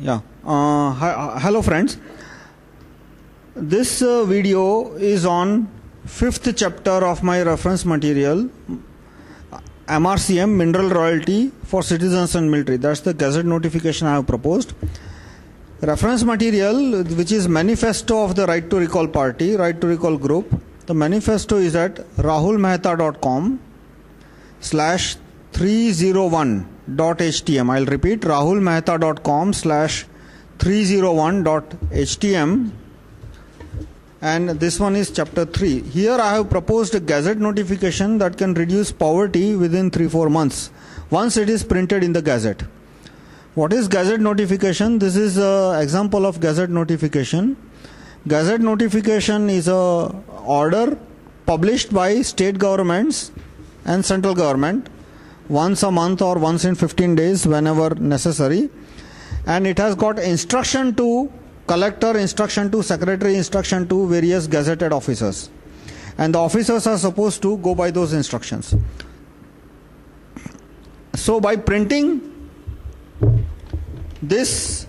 Yeah. Hello friends. This video is on 5th chapter of my reference material, MRCM, Mineral Royalty for Citizens and Military. That's the Gazette notification I have proposed. Reference material, which is manifesto of the Right to Recall Party, Right to Recall group. The manifesto is at rahulmehta.com/301.htm. I'll repeat, rahulmehta.com/301.htm. And this one is chapter 3. Here I have proposed a Gazette notification that can reduce poverty within 3-4 months once it is printed in the Gazette. What is Gazette notification? This is an example of Gazette notification. Gazette notification is a order published by state governments and central government once a month or once in 15 days whenever necessary, and it has got instruction to collector, instruction to secretary, instruction to various gazetted officers, and the officers are supposed to go by those instructions. So by printing this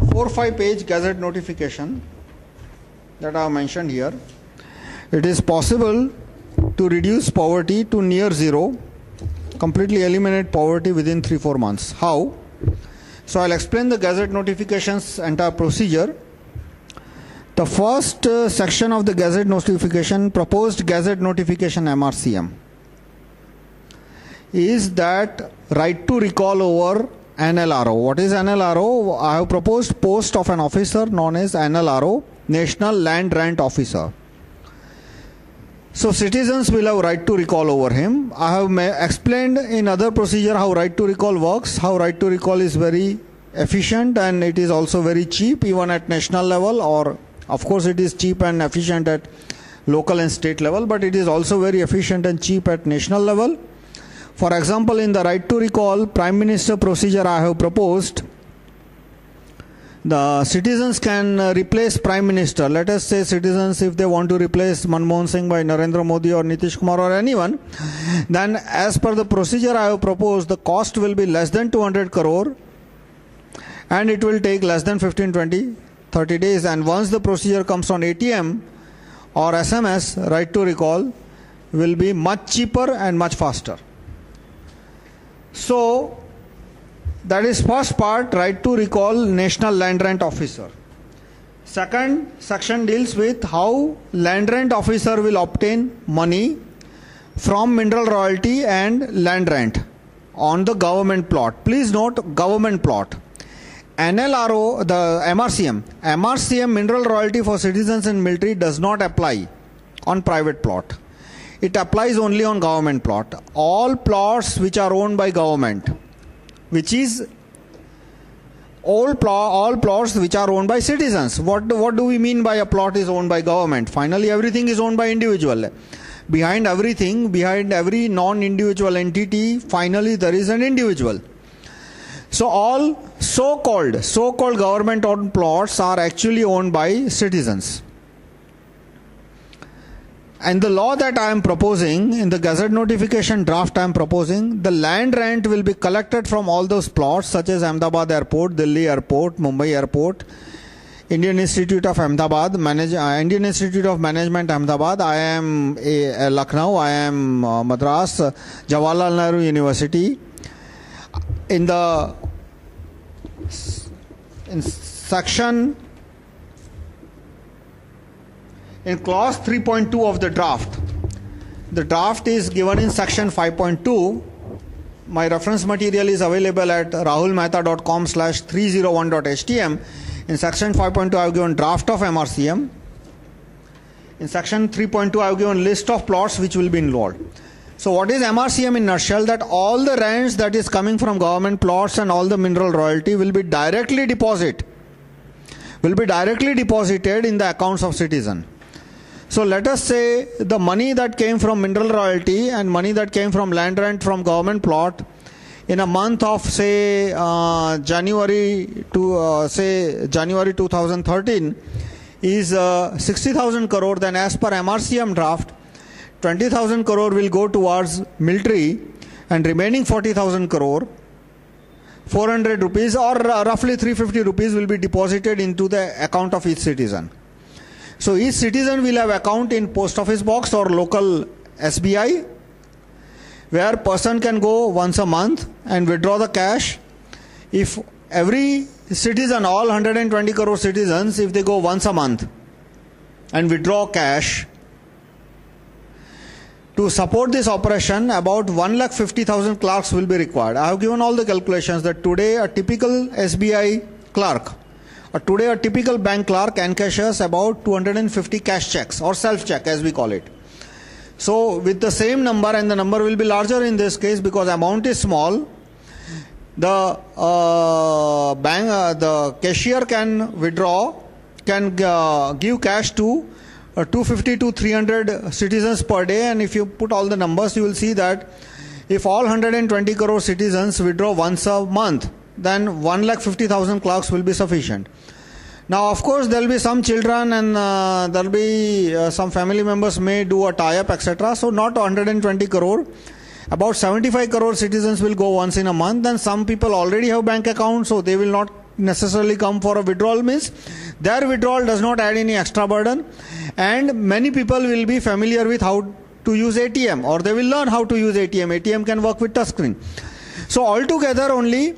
4-5 page Gazette notification that I have mentioned here, it is possible to reduce poverty to near zero, completely eliminate poverty within 3-4 months. How? So I'll explain the Gazette notification's entire procedure. The first section of the Gazette notification, proposed Gazette notification MRCM, is that right to recall over NLRO. What is NLRO? I have proposed post of an officer known as NLRO, National Land Rent Officer. So citizens will have right to recall over him. I have explained in other procedure how right to recall works, how right to recall is very efficient and it is also very cheap even at national level, or of course it is cheap and efficient at local and state level, but it is also very efficient and cheap at national level. For example, in the right to recall Prime Minister procedure I have proposed, the citizens can replace Prime Minister. Let us say citizens, if they want to replace Manmohan Singh by Narendra Modi or Nitish Kumar or anyone, then as per the procedure I have proposed, the cost will be less than 200 crore and it will take less than 15, 20, 30 days. And once the procedure comes on ATM or SMS, right to recall will be much cheaper and much faster. So that is first part, right to recall National Land Rent Officer. Second section deals with how land rent officer will obtain money from mineral royalty and land rent on the government plot. Please note, government plot. NLRO, the MRCM mineral royalty for citizens and military does not apply on private plot. It applies only on government plot. All plots which are owned by government, which is all plots which are owned by citizens. What do we mean by a plot is owned by government? Finally, everything is owned by individual. Behind everything, behind every non-individual entity, finally there is an individual. So all so-called government-owned plots are actually owned by citizens. And the law that I am proposing, in the Gazette notification draft I am proposing, the land rent will be collected from all those plots such as Ahmedabad Airport, Delhi Airport, Mumbai Airport, Indian Institute of Ahmedabad, Indian Institute of Management Ahmedabad, I am Lucknow, I am Madras, Jawaharlal Nehru University. In clause 3.2 of the draft is given in section 5.2. My reference material is available at rahulmehta.com/301.htm. In section 5.2 I have given draft of MRCM. In section 3.2 I have given list of plots which will be involved. So what is MRCM in nutshell? That all the rents that is coming from government plots and all the mineral royalty will be directly deposited in the accounts of citizen. So let us say the money that came from mineral royalty and money that came from land rent from government plot in a month of say January 2013 is 60,000 crore. Then as per MRCM draft, 20,000 crore will go towards military and remaining 40,000 crore 400 rupees or roughly 350 rupees will be deposited into the account of each citizen. So each citizen will have account in post office box or local SBI, where person can go once a month and withdraw the cash. If every citizen, all 120 crore citizens, if they go once a month and withdraw cash, to support this operation, about 1,50,000 clerks will be required. I have given all the calculations that today a typical SBI clerk, or today a typical bank clerk encashes about 250 cash checks or self-check as we call it. So with the same number, and the number will be larger in this case because amount is small, the the cashier can withdraw, can give cash to 250 to 300 citizens per day, and if you put all the numbers, you will see that if all 120 crore citizens withdraw once a month, then 1,50,000 clerks will be sufficient. Now, of course, there will be some children and there will be some family members may do a tie-up, etc. So, not 120 crore. About 75 crore citizens will go once in a month. Then some people already have bank accounts, so they will not necessarily come for a withdrawal. Means their withdrawal does not add any extra burden. And many people will be familiar with how to use ATM, or they will learn how to use ATM. ATM can work with touchscreen. So, altogether only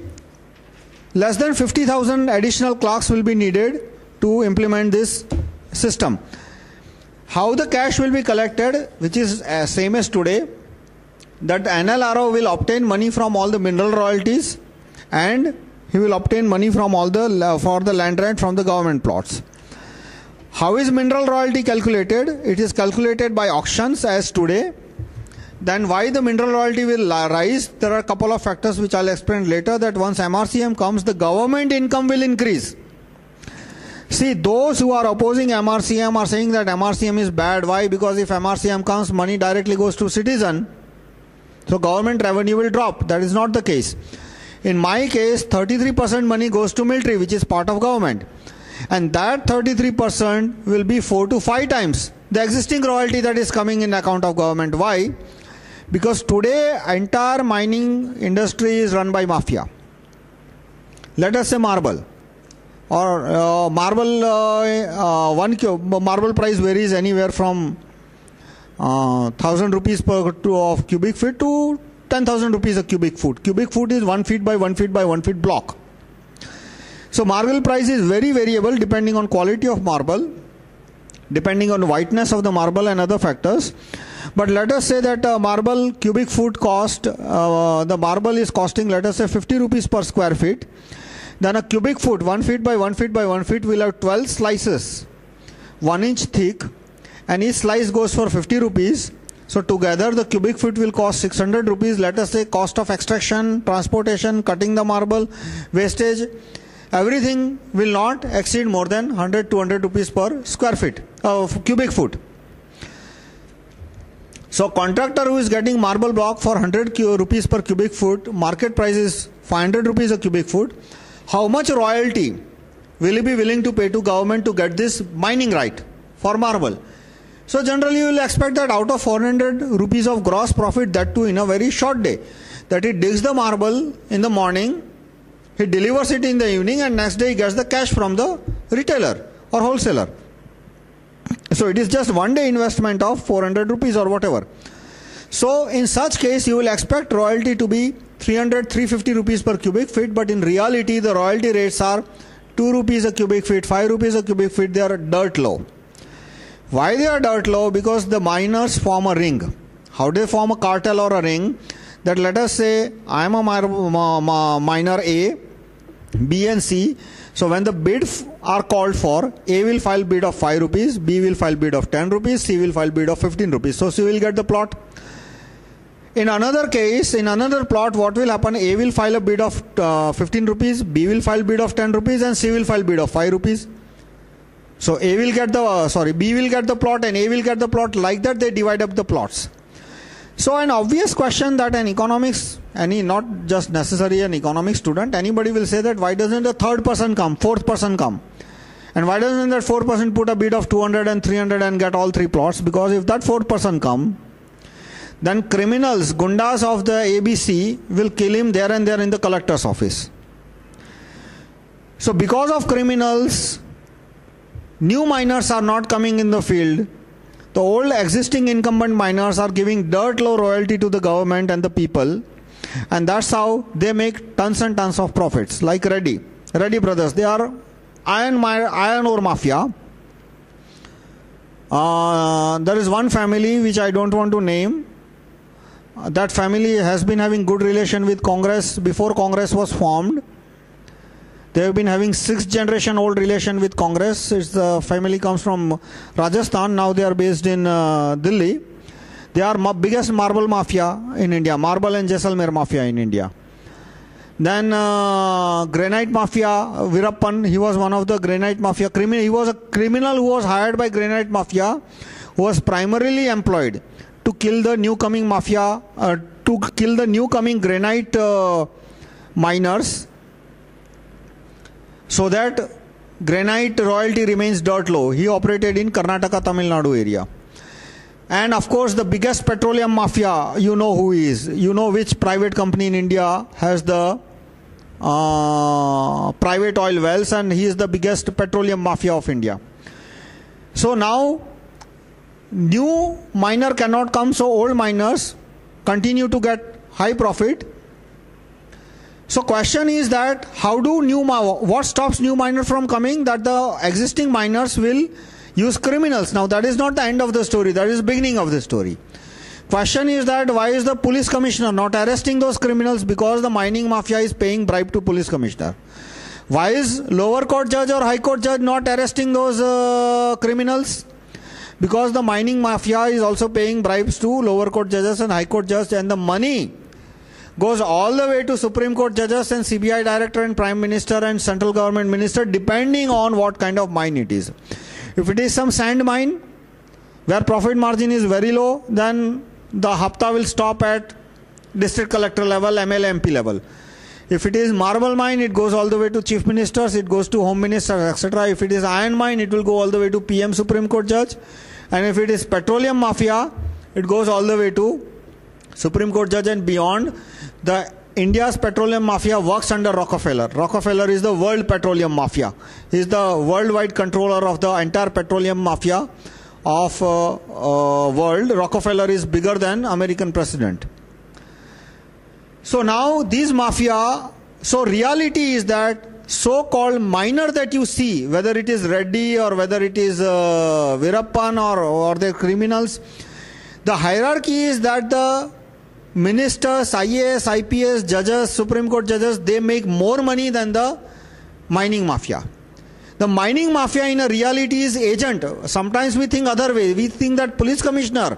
less than 50,000 additional clerks will be needed to implement this system. How the cash will be collected, which is same as today, that NLRO will obtain money from all the mineral royalties, and he will obtain money from all the for the land rent from the government plots. How is mineral royalty calculated? It is calculated by auctions as today. Then why the mineral royalty will rise? There are a couple of factors which I'll explain later, that once MRCM comes, the government income will increase. See, those who are opposing MRCM are saying that MRCM is bad. Why? Because if MRCM comes, money directly goes to citizen. So government revenue will drop. That is not the case. In my case, 33% money goes to military, which is part of government. And that 33% will be 4 to 5 times the existing royalty that is coming in account of government. Why? Because today entire mining industry is run by mafia. Let us say marble, or marble price varies anywhere from 1,000 rupees per of cubic feet to 10,000 rupees a cubic foot. Cubic foot is 1 feet by 1 feet by 1 feet block. So marble price is very variable depending on quality of marble, depending on whiteness of the marble and other factors. But let us say that marble cubic foot cost, the marble is costing, let us say 50 rupees per square feet. Then a cubic foot, 1 feet by 1 feet by 1 feet, will have 12 slices, 1 inch thick, and each slice goes for 50 rupees. So together the cubic foot will cost 600 rupees. Let us say cost of extraction, transportation, cutting the marble, wastage, everything will not exceed more than 100-200 rupees per square feet of cubic foot. So contractor who is getting marble block for 100 rupees per cubic foot, market price is 500 rupees a cubic foot. How much royalty will he be willing to pay to government to get this mining right for marble? So generally you will expect that out of 400 rupees of gross profit, that too in a very short day, that he digs the marble in the morning, he delivers it in the evening, and next day he gets the cash from the retailer or wholesaler. So it is just 1 day investment of 400 rupees or whatever. So in such case you will expect royalty to be 300-350 rupees per cubic feet, but in reality the royalty rates are 2 rupees a cubic feet, 5 rupees a cubic feet. They are dirt low. Why they are dirt low? Because the miners form a ring. How do they form a cartel or a ring? That let us say I am a miner A, B and C. So when the bids are called for, A will file bid of 5 rupees, B will file bid of 10 rupees, C will file bid of 15 rupees. So C will get the plot. In another case, in another plot, what will happen? A will file a bid of 15 rupees, B will file bid of 10 rupees, and C will file bid of 5 rupees. So A will get the, B will get the plot and A will get the plot. Like that they divide up the plots. So an obvious question that an economics, not just necessarily an economics student, anybody will say that why doesn't a third person come, fourth person come? And why doesn't that fourth person put a bid of 200 and 300 and get all 3 plots? Because if that fourth person come, then criminals, gundas of the ABC will kill him there and there in the collector's office. So because of criminals, new miners are not coming in the field. The old existing incumbent miners are giving dirt low royalty to the government and the people, and that's how they make tons and tons of profits. Like Reddy brothers, they are iron ore mafia. There is one family which I don't want to name. That family has been having good relation with Congress before Congress was formed. They have been having 6th generation old relation with Congress. The family comes from Rajasthan. Now they are based in Delhi. They are biggest marble mafia in India. Marble and Jaisalmer mafia in India. Then granite mafia, Virappan. He was one of the granite mafia criminal. He was a criminal who was hired by granite mafia, who was primarily employed to kill the new coming mafia, to kill the new coming granite miners, so that granite royalty remains dirt low. He operated in Karnataka, Tamil Nadu area. And of course, the biggest petroleum mafia, you know who he is. You know which private company in India has the private oil wells, and he is the biggest petroleum mafia of India. So now, new miner cannot come, so old miners continue to get high profit. So question is that how do what stops new miner from coming? That the existing miners will use criminals. Now that is not the end of the story, that is the beginning of the story. Question is that why is the police commissioner not arresting those criminals? Because the mining mafia is paying bribe to police commissioner. Why is lower court judge or high court judge not arresting those criminals? Because the mining mafia is also paying bribes to lower court judges and high court judges, and the money goes all the way to Supreme Court judges and CBI director and Prime Minister and central government minister, depending on what kind of mine it is. If it is some sand mine where profit margin is very low, then the hafta will stop at district collector level, MLA, MP level. If it is marble mine, it goes all the way to chief ministers, it goes to home ministers, etc. If it is iron mine, it will go all the way to PM Supreme Court judge. And if it is petroleum mafia, it goes all the way to Supreme Court judge and beyond. The India's petroleum mafia works under Rockefeller. Rockefeller is the world petroleum mafia. He is the worldwide controller of the entire petroleum mafia of world. Rockefeller is bigger than American president. So now these mafia, so reality is that so-called miner that you see, whether it is Reddy or whether it is Virappan or the criminals, the hierarchy is that the ministers, IAS, IPS, judges, Supreme Court judges, they make more money than the mining mafia. The mining mafia in a reality is agent. Sometimes we think other way. We think that police commissioner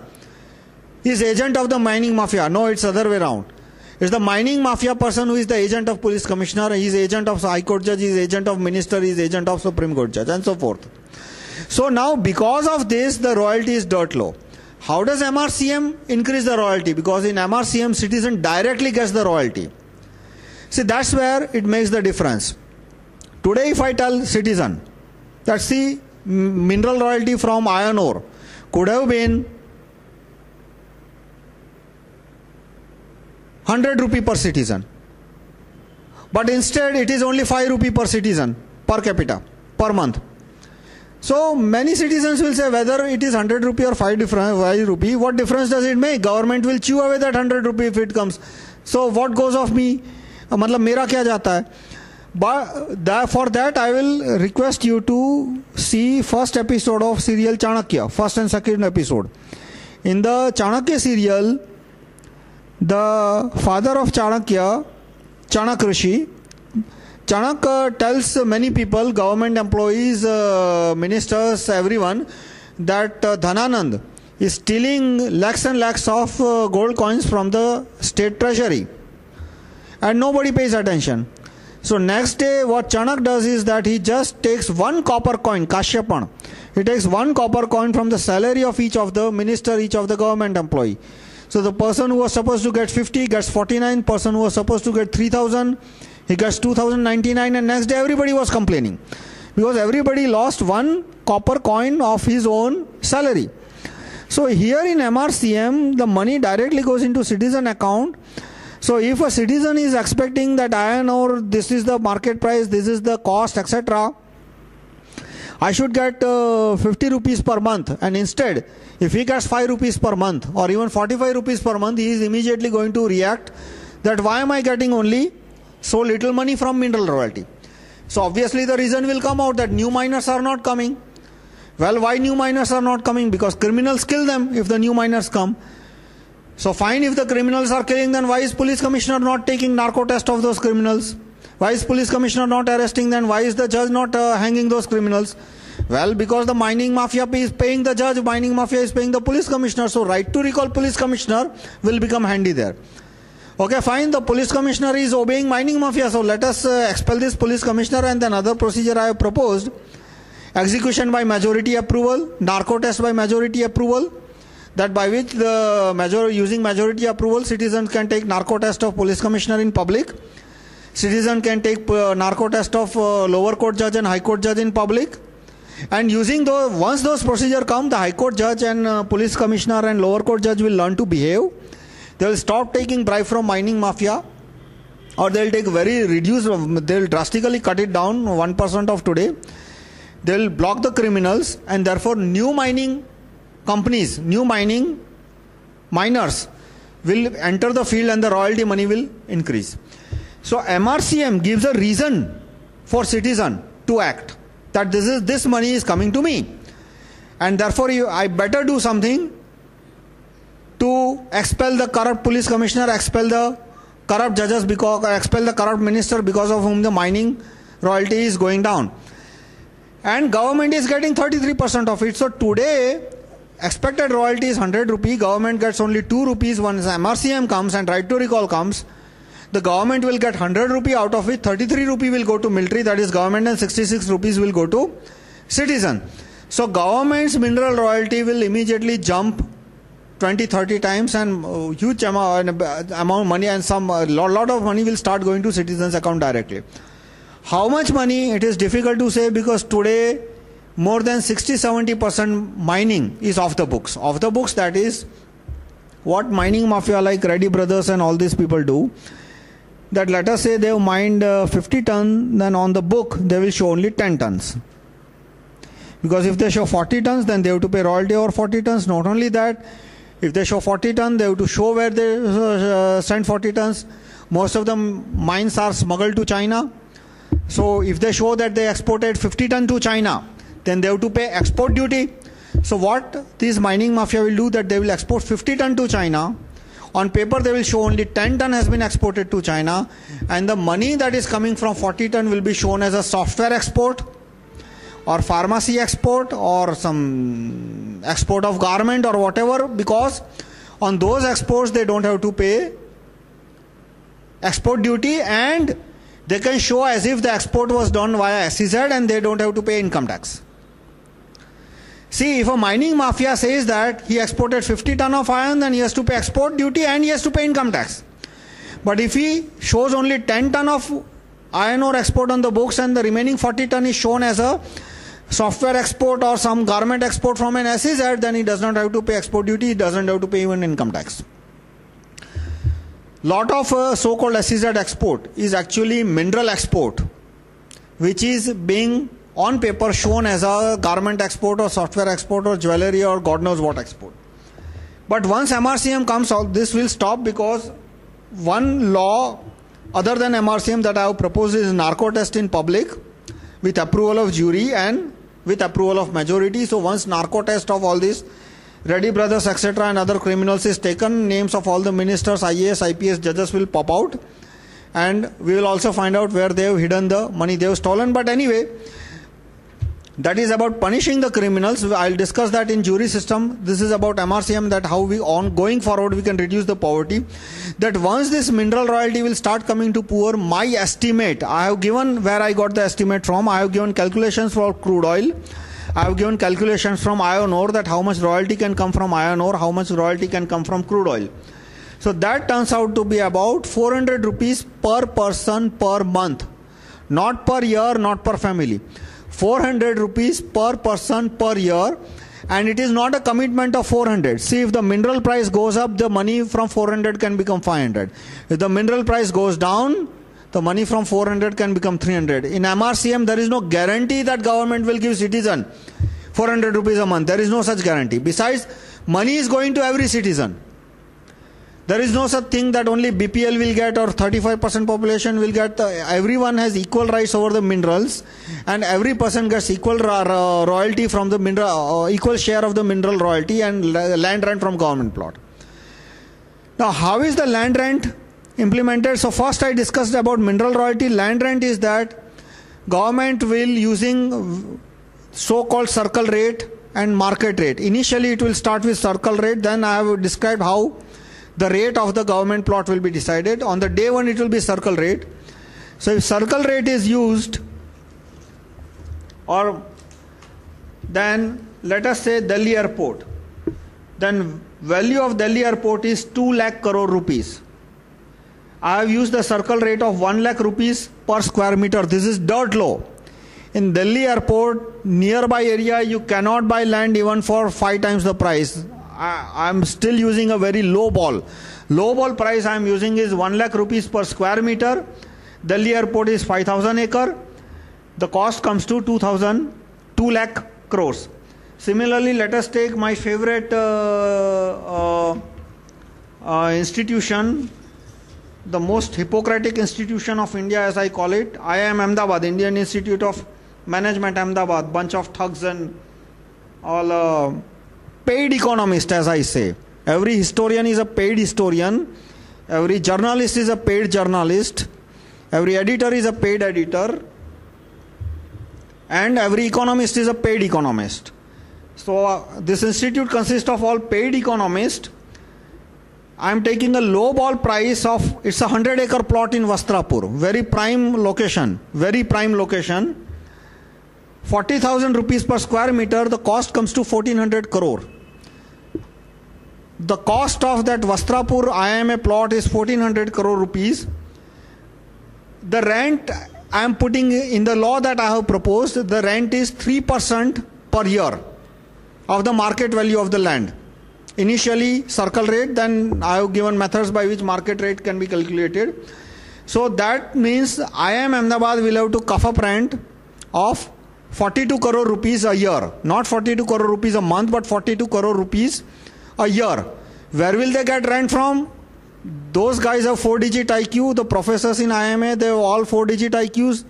is agent of the mining mafia. No, it's other way around. It's the mining mafia person who is the agent of police commissioner. He is agent of high court judge, he is agent of minister, he is agent of Supreme Court judge, and so forth. So now because of this, the royalty is dirt low. How does MRCM increase the royalty? Because in MRCM, citizen directly gets the royalty. See, that's where it makes the difference. Today, if I tell citizen that see, mineral royalty from iron ore could have been 100 rupee per citizen, but instead it is only 5 rupee per citizen per capita per month. So many citizens will say whether it is 100 rupee or 5 rupee, what difference does it make? Government will chew away that 100 rupee if it comes. So what goes off me? मतलब मेरा क्या जाता है? But for that I will request you to see first episode of serial Chanakya, first and second episode. In the Chanakya serial, the father of Chanakya, Chanak Rishi, Chanak tells many people, government employees, ministers, everyone, that Dhananand is stealing lakhs and lakhs of gold coins from the state treasury, and nobody pays attention. So next day what Chanak does is that he just takes one copper coin, Kashyapan. He takes one copper coin from the salary of each of the minister, each of the government employee. So the person who was supposed to get 50 gets 49, person who was supposed to get 3,000, he gets 2,099, and next day everybody was complaining because everybody lost one copper coin of his own salary. So here in MRCM, the money directly goes into citizen account. So if a citizen is expecting that iron ore, this is the market price, this is the cost, etc., I should get 50 rupees per month, and instead if he gets 5 rupees per month or even 45 rupees per month, he is immediately going to react that why am I getting only so little money from mineral royalty. So obviously the reason will come out that new miners are not coming. Well, why new miners are not coming? Because criminals kill them if the new miners come. So fine, if the criminals are killing, then why is police commissioner not taking narco test of those criminals? Why is police commissioner not arresting them? Why is the judge not hanging those criminals? Well, because the mining mafia is paying the judge, mining mafia is paying the police commissioner. So right to recall police commissioner will become handy there. Okay, fine, the police commissioner is obeying mining mafia. So let us expel this police commissioner, and then another procedure I have proposed. Execution by majority approval, narco test by majority approval, that by which the using majority approval, citizens can take narco test of police commissioner in public. Citizen can take narco test of lower court judge and high court judge in public. And using once those procedure come, the high court judge and police commissioner and lower court judge will learn to behave. They will stop taking bribe from mining mafia, or they will take very reduced, they will drastically cut it down 1% of today. They will block the criminals, and therefore new mining companies, new miners will enter the field and the royalty money will increase. So MRCM gives a reason for citizen to act, that this money is coming to me, and therefore I better do something to expel the corrupt police commissioner, expel the corrupt judges, expel the corrupt minister because of whom the mining royalty is going down. And government is getting 33% of it. So today expected royalty is 100 rupee, government gets only 2 rupees. Once MRCM comes and right to recall comes, the government will get 100 rupee, out of which 33 rupee will go to military, that is government, and 66 rupees will go to citizen. So government's mineral royalty will immediately jump 20-30 times, and huge amount of money and lot of money will start going to citizens' account directly. How much money, it is difficult to say, because today more than 60-70% mining is off the books. Off the books, that is what mining mafia like Reddy Brothers and all these people do. That let us say they have mined 50 tons, then on the book they will show only 10 tons. Because if they show 40 tons, then they have to pay royalty over 40 tons. Not only that, if they show 40 tons, they have to show where they sent 40 tons. Most of the mines are smuggled to China. So if they show that they exported 50 tons to China, then they have to pay export duty. So what these mining mafia will do, that they will export 50 tons to China. On paper they will show only 10 tons has been exported to China, and the money that is coming from 40 tons will be shown as a software export or pharmacy export or some export of garment or whatever, because on those exports they don't have to pay export duty, and they can show as if the export was done via SEZ and they don't have to pay income tax. See, if a mining mafia says that he exported 50 tons of iron, then he has to pay export duty and he has to pay income tax. But if he shows only 10 tons of iron ore export on the books and the remaining 40 tons is shown as a software export or some garment export from an SEZ, then he does not have to pay export duty, he doesn't have to pay even income tax. Lot of so-called SEZ export is actually mineral export, which is being on paper shown as a garment export or software export or jewelry or God knows what export. But once MRCM comes out, this will stop, because one law other than MRCM that I have proposed is narco test in public with approval of jury and with approval of majority. So once narco test of all this Reddy Brothers etc. and other criminals is taken, names of all the ministers, IAS, IPS judges will pop out, and we will also find out where they have hidden the money they have stolen. But anyway, that is about punishing the criminals. I will discuss that in jury system. This is about MRCM, that how we going forward we can reduce the poverty. That once this mineral royalty will start coming to poor, my estimate, I have given where I got the estimate from. I have given calculations for crude oil. I have given calculations from iron ore, that how much royalty can come from iron ore, how much royalty can come from crude oil. So that turns out to be about 400 rupees per person per month. Not per year, not per family. 400 rupees per person per year, and it is not a commitment of 400. See, if the mineral price goes up, the money from 400 can become 500. If the mineral price goes down, the money from 400 can become 300. In MRCM, there is no guarantee that government will give citizen 400 rupees a month. There is no such guarantee. Besides, money is going to every citizen. There is no such thing that only BPL will get or 35% population will get. Everyone has equal rights over the minerals, and every person gets equal royalty from the mineral, equal share of the mineral royalty and land rent from government plot. Now, how is the land rent implemented? So first I discussed about mineral royalty. Land rent is that government will using so-called circle rate and market rate. Initially it will start with circle rate, then I have described how the rate of the government plot will be decided. On the day one it will be circle rate. So if circle rate is used, or then let us say Delhi airport, then value of Delhi airport is 2 lakh crore rupees. I have used the circle rate of 1 lakh rupees per square meter. This is dirt low. In Delhi airport, nearby area, you cannot buy land even for 5 times the price. I am still using a very low ball. Low ball price I am using is 1 lakh rupees per square meter. Delhi airport is 5,000 acre. The cost comes to 2 lakh crores. Similarly, let us take my favorite institution, the most Hippocratic institution of India, as I call it, IIM Ahmedabad, Indian Institute of Management Ahmedabad, bunch of thugs and all paid economists, as I say. Every historian is a paid historian, every journalist is a paid journalist, every editor is a paid editor, and every economist is a paid economist. So this institute consists of all paid economists. I am taking a low ball price of, it's a 100-acre plot in Vastrapur, very prime location, 40,000 rupees per square meter, the cost comes to 1400 crore. The cost of that Vastrapur IMA plot is 1400 crore rupees. The rent I am putting in the law that I have proposed, the rent is 3% per year of the market value of the land. Initially circle rate, then I have given methods by which market rate can be calculated. So that means IIM Ahmedabad will have to cough up rent of 42 crore rupees a year. Not 42 crore rupees a month, but 42 crore rupees a year. Where will they get rent from? Those guys have 4-digit IQ. The professors in IMA, they have all 4-digit IQs.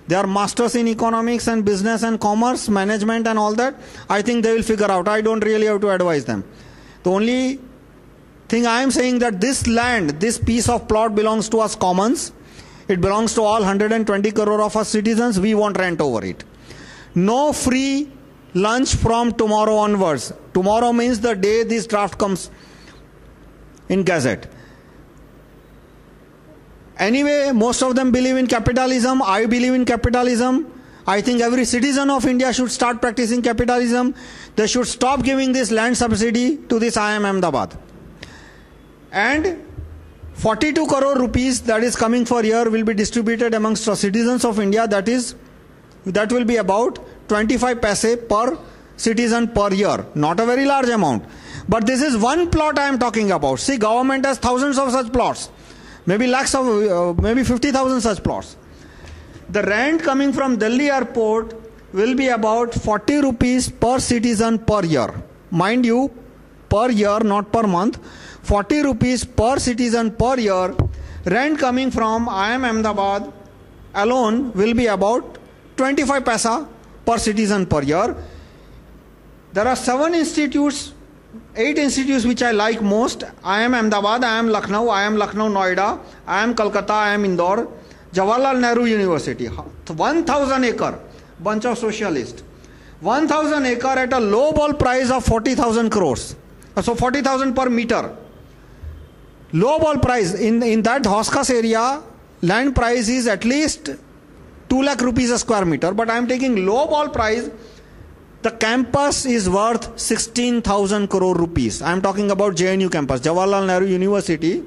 They are masters in economics and business and commerce, management and all that. I think they will figure out. I don't really have to advise them. The only thing I am saying that this land, this piece of plot belongs to us commons. It belongs to all 120 crore of us citizens. We want rent over it. No free lunch from tomorrow onwards. Tomorrow means the day this draft comes in Gazette. Anyway, most of them believe in capitalism. I believe in capitalism. I think every citizen of India should start practicing capitalism. They should stop giving this land subsidy to this IIM Ahmedabad. And 42 crore rupees that is coming for year will be distributed amongst the citizens of India. That will be about 25 paise per citizen per year. Not a very large amount. But this is one plot I am talking about. See, government has thousands of such plots. Maybe lakhs of, maybe 50,000 such plots. The rent coming from Delhi airport will be about 40 rupees per citizen per year. Mind you, per year, not per month. 40 rupees per citizen per year. Rent coming from IIM Ahmedabad alone will be about 25 paisa per citizen per year. There are 8 institutes which I like most. IIM Ahmedabad, IIM Lucknow, IIM Lucknow Noida, IIM Kolkata, IIM Indore, Jawaharlal Nehru University. 1,000 acre, bunch of socialists. 1,000 acre at a low ball price of 40,000 crores. So 40,000 per meter. Low ball price in that Hoskas area, land price is at least 2 lakh rupees a square meter. But I am taking low ball price. The campus is worth 16,000 crore rupees. I am talking about JNU campus, Jawaharlal Nehru University.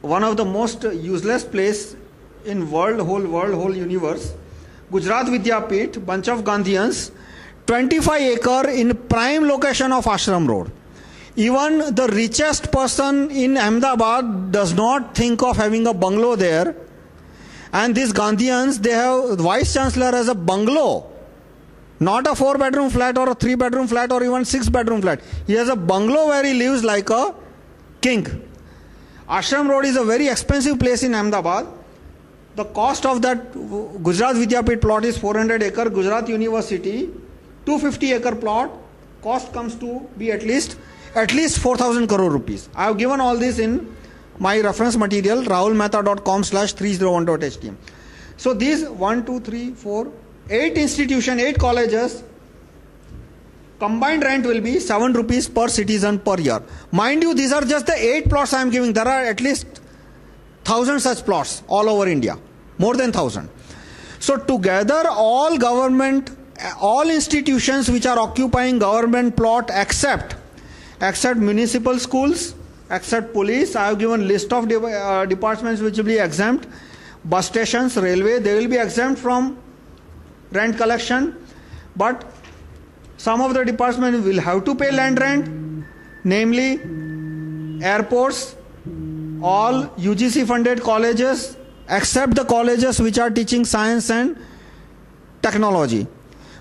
One of the most useless place in whole universe. Gujarat Vidyapeeth, bunch of Gandhians, 25 acre in prime location of Ashram Road. Even the richest person in Ahmedabad does not think of having a bungalow there. And these Gandhians, they have Vice Chancellor as a bungalow. Not a 4-bedroom flat or a 3-bedroom flat or even 6-bedroom flat. He has a bungalow where he lives like a king. Ashram Road is a very expensive place in Ahmedabad. The cost of that Gujarat Vidyapit plot is 400 acre. Gujarat University, 250 acre plot. Cost comes to be at least 4,000 crore rupees. I have given all this in my reference material, rahulmehta.com/301.htm. So these 1, 2, 3, 4, 8 institutions, 8 colleges, combined rent will be 7 rupees per citizen per year. Mind you, these are just the 8 plots I am giving. There are at least 1,000 such plots all over India, more than 1,000. So together all government, all institutions which are occupying government plot except municipal schools, except police, I have given list of departments which will be exempt, bus stations, railway, they will be exempt from rent collection, but some of the departments will have to pay land rent, namely airports, all UGC funded colleges except the colleges which are teaching science and technology.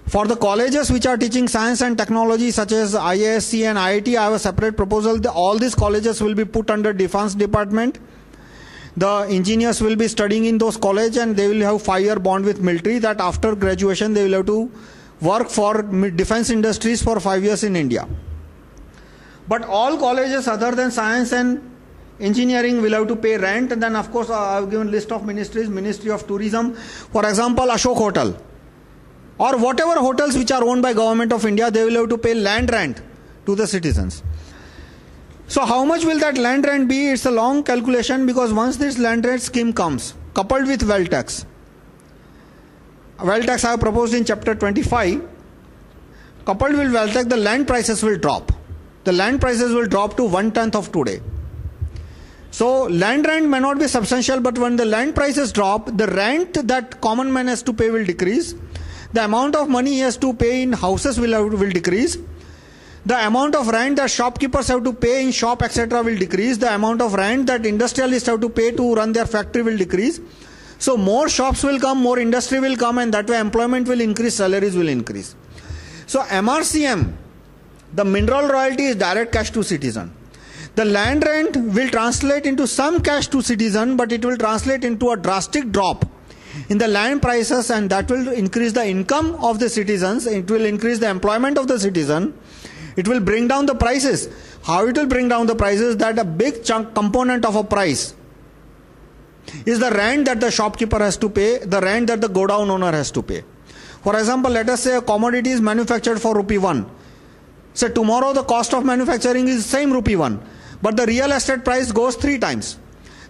For the colleges which are teaching science and technology such as IISc and IIT, I have a separate proposal. All these colleges will be put under Defense Department. The engineers will be studying in those colleges and they will have 5-year bond with military, that after graduation they will have to work for defense industries for 5 years in India. But all colleges other than science and engineering will have to pay rent. And then of course I have given list of ministries, Ministry of Tourism, for example Ashok Hotel, or whatever hotels which are owned by Government of India, they will have to pay land rent to the citizens. So how much will that land rent be? It's a long calculation, because once this land rent scheme comes, coupled with wealth tax I have proposed in chapter 25, coupled with wealth tax, the land prices will drop. The land prices will drop to 1/10 of today. So land rent may not be substantial, but when the land prices drop, the rent that common man has to pay will decrease. The amount of money he has to pay in houses will decrease. The amount of rent that shopkeepers have to pay in shop etc. will decrease. The amount of rent that industrialists have to pay to run their factory will decrease. So more shops will come, more industry will come, and that way employment will increase, salaries will increase. So MRCM, the mineral royalty is direct cash to citizen. The land rent will translate into some cash to citizen, but it will translate into a drastic drop in the land prices, and that will increase the income of the citizens. It will increase the employment of the citizen. It will bring down the prices. How it will bring down the prices? That a big chunk component of a price is the rent that the shopkeeper has to pay, the rent that the godown owner has to pay. For example, let us say a commodity is manufactured for ₹1. So tomorrow the cost of manufacturing is same ₹1, but the real estate price goes 3 times.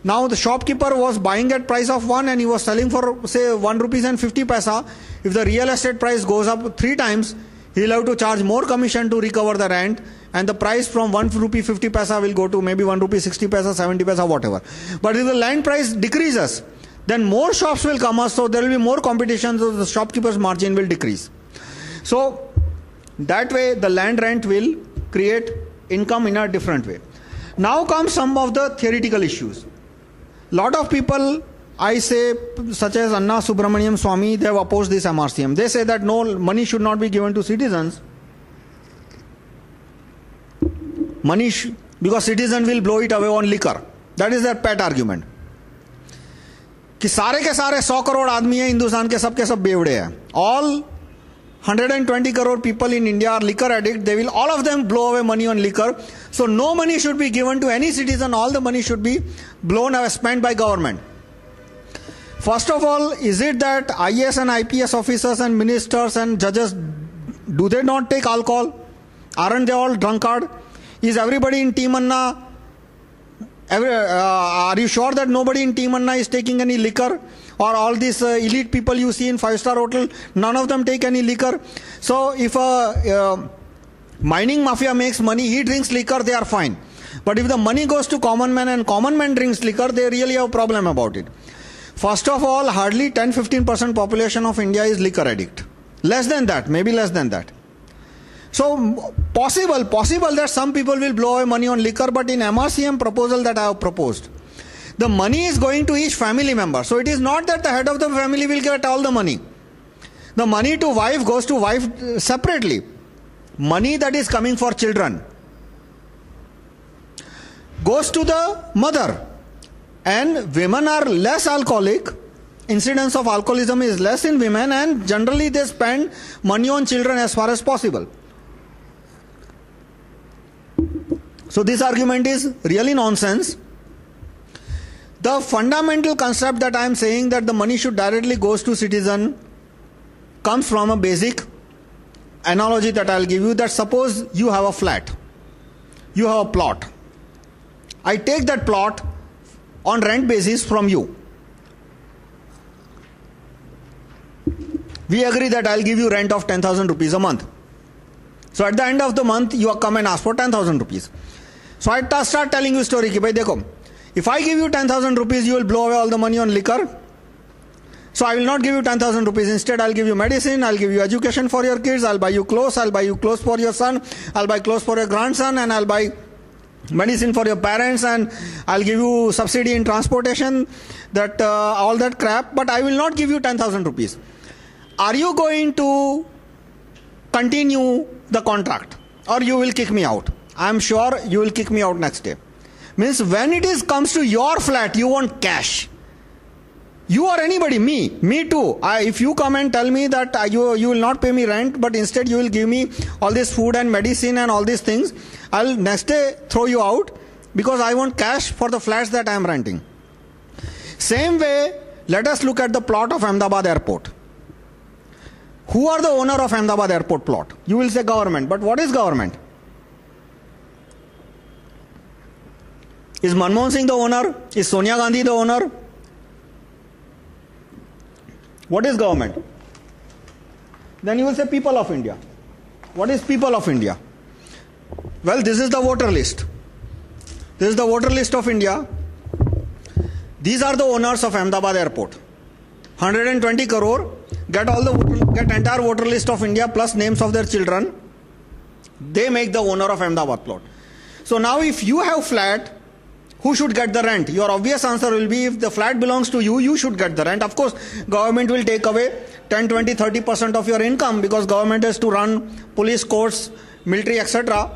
Now the shopkeeper was buying at price of 1 and he was selling for say ₹1.50. If the real estate price goes up 3 times, he will have to charge more commission to recover the rent, and the price from ₹1.50 will go to maybe ₹1.60, 70 paisa, whatever. But if the land price decreases, then more shops will come up, so there will be more competition, so the shopkeeper's margin will decrease. So that way the land rent will create income in a different way. Now comes some of the theoretical issues. Lot of people, I say, such as Anna Subramaniam Swamy, they have opposed this MRCM. They say that no, money should not be given to citizens. Because citizen will blow it away on liquor. That is their pet argument. कि सारे के सारे 100 करोड़ आदमी हैं हिंदुस्तान के, सब बेवड़े हैं. All 120 crore people in India are liquor addict. They will, all of them, blow away money on liquor. So no money should be given to any citizen. All the money should be blown away, spent by government. First of all, is it that IAS and IPS officers and ministers and judges, do they not take alcohol? Aren't they all drunkard? Is everybody in Team Anna? Are you sure that nobody in Team Anna is taking any liquor? Or all these elite people you see in 5-star hotel, none of them take any liquor. So if a mining mafia makes money, he drinks liquor, they are fine. But if the money goes to common man and common man drinks liquor, they really have a problem about it. First of all, hardly 10-15% population of India is liquor addict. Less than that, maybe less than that. So possible that some people will blow away money on liquor, but in MRCM proposal that I have proposed, the money is going to each family member. So it is not that the head of the family will get all the money. The money to wife goes to wife separately. Money that is coming for children goes to the mother. And women are less alcoholic. Incidence of alcoholism is less in women, and generally they spend money on children as far as possible. So this argument is really nonsense. The fundamental concept that I am saying, that the money should directly goes to citizen, comes from a basic analogy that I will give you. That suppose you have a flat, you have a plot. I take that plot on rent basis from you. We agree that I will give you rent of 10,000 rupees a month. So at the end of the month, you come and ask for 10,000 rupees. So I start telling you story ki bhai dekho, if I give you 10,000 rupees, you will blow away all the money on liquor. So I will not give you 10,000 rupees. Instead, I'll give you medicine, I'll give you education for your kids, I'll buy you clothes for your son, I'll buy clothes for your grandson, and I'll buy medicine for your parents, and I'll give you subsidy in transportation, that all that crap, but I will not give you 10,000 rupees. Are you going to continue the contract, or you will kick me out? I am sure you will kick me out next day. Means when it comes to your flat, you want cash. You or anybody, me too. If you come and tell me that you will not pay me rent, but instead you will give me all this food and medicine and all these things, I'll next day throw you out, because I want cash for the flats that I am renting. Same way, let us look at the plot of Ahmedabad Airport. Who are the owner of Ahmedabad Airport plot? You will say government, but what is government? Is Manmohan Singh the owner? Is Sonia Gandhi the owner? What is government? Then you will say people of India. What is people of India? Well, this is the voter list. This is the voter list of India. These are the owners of Ahmedabad Airport. 120 crore, get entire voter list of India plus names of their children. They make the owner of Ahmedabad plot. So now if you have flat, who should get the rent? Your obvious answer will be, if the flat belongs to you, you should get the rent. Of course, government will take away 10, 20, 30% of your income, because government has to run police, courts, military, etc.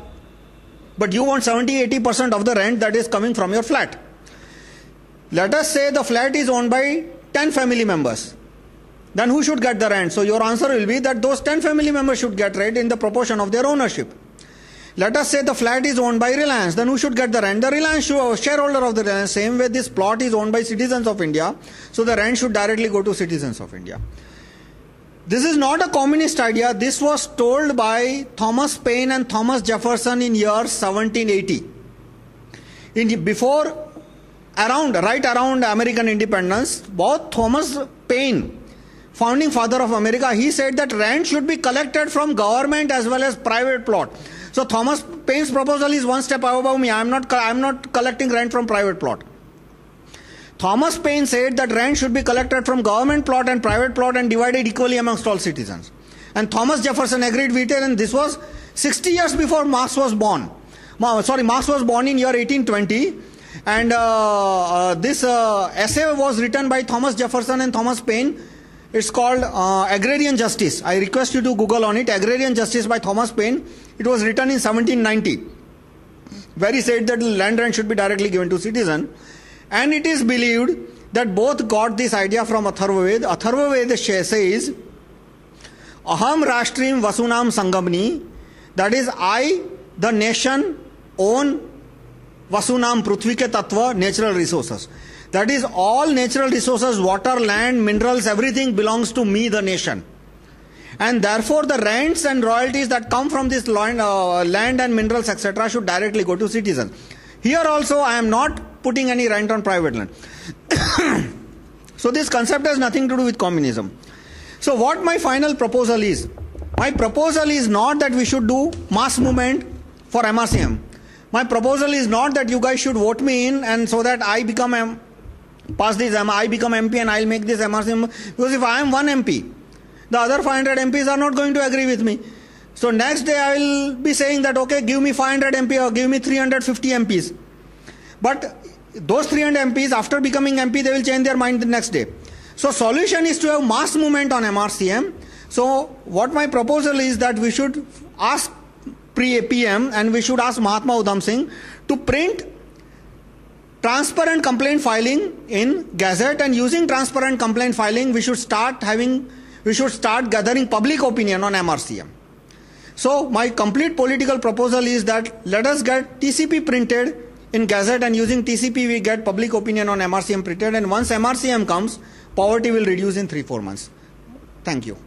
But you want 70, 80% of the rent that is coming from your flat. Let us say the flat is owned by 10 family members. Then who should get the rent? So your answer will be that those 10 family members should get rent in the proportion of their ownership. Let us say the flat is owned by Reliance. Then who should get the rent? The Reliance shareholder of the Reliance. Same way, this plot is owned by citizens of India. So the rent should directly go to citizens of India. This is not a communist idea. This was told by Thomas Paine and Thomas Jefferson in year 1780. Right around American independence, both Thomas Paine, founding father of America, he said that rent should be collected from government as well as private plot. So Thomas Paine's proposal is one step above me. I am not collecting rent from private plot. Thomas Paine said that rent should be collected from government plot and private plot and divided equally amongst all citizens. And Thomas Jefferson agreed with it, and this was 60 years before Marx was born. Marx was born in year 1820, and this essay was written by Thomas Jefferson and Thomas Paine. It's called Agrarian Justice. I request you to Google on it. Agrarian Justice by Thomas Paine. It was written in 1790, where he said that land rent should be directly given to citizen. And it is believed that both got this idea from Atharva Veda. Atharva Veda says, Aham Rashtrim Vasunam Sangamni, that is, I, the nation, own Vasunam Prithvike Tattva, natural resources. That is, all natural resources, water, land, minerals, everything belongs to me, the nation. And therefore, the rents and royalties that come from this land and minerals, etc., should directly go to citizens. Here also, I am not putting any rent on private land. So this concept has nothing to do with communism. So what my final proposal is? My proposal is not that we should do mass movement for MRCM. My proposal is not that you guys should vote me in and so that I become I become MP and I'll make this MRCM. Because if I am one MP, the other 500 MPs are not going to agree with me. So next day I will be saying that, okay, give me 500 MP or give me 350 MPs. But those 300 MPs, after becoming MP, they will change their mind the next day. So solution is to have mass movement on MRCM. So what my proposal is that we should ask PM and we should ask Mahatma Udham Singh to print transparent complaint filing in Gazette, and using transparent complaint filing we should start gathering public opinion on MRCM. So my complete political proposal is that let us get TCP printed in Gazette, and using TCP we get public opinion on MRCM printed, and once MRCM comes, poverty will reduce in 3-4 months. Thank you.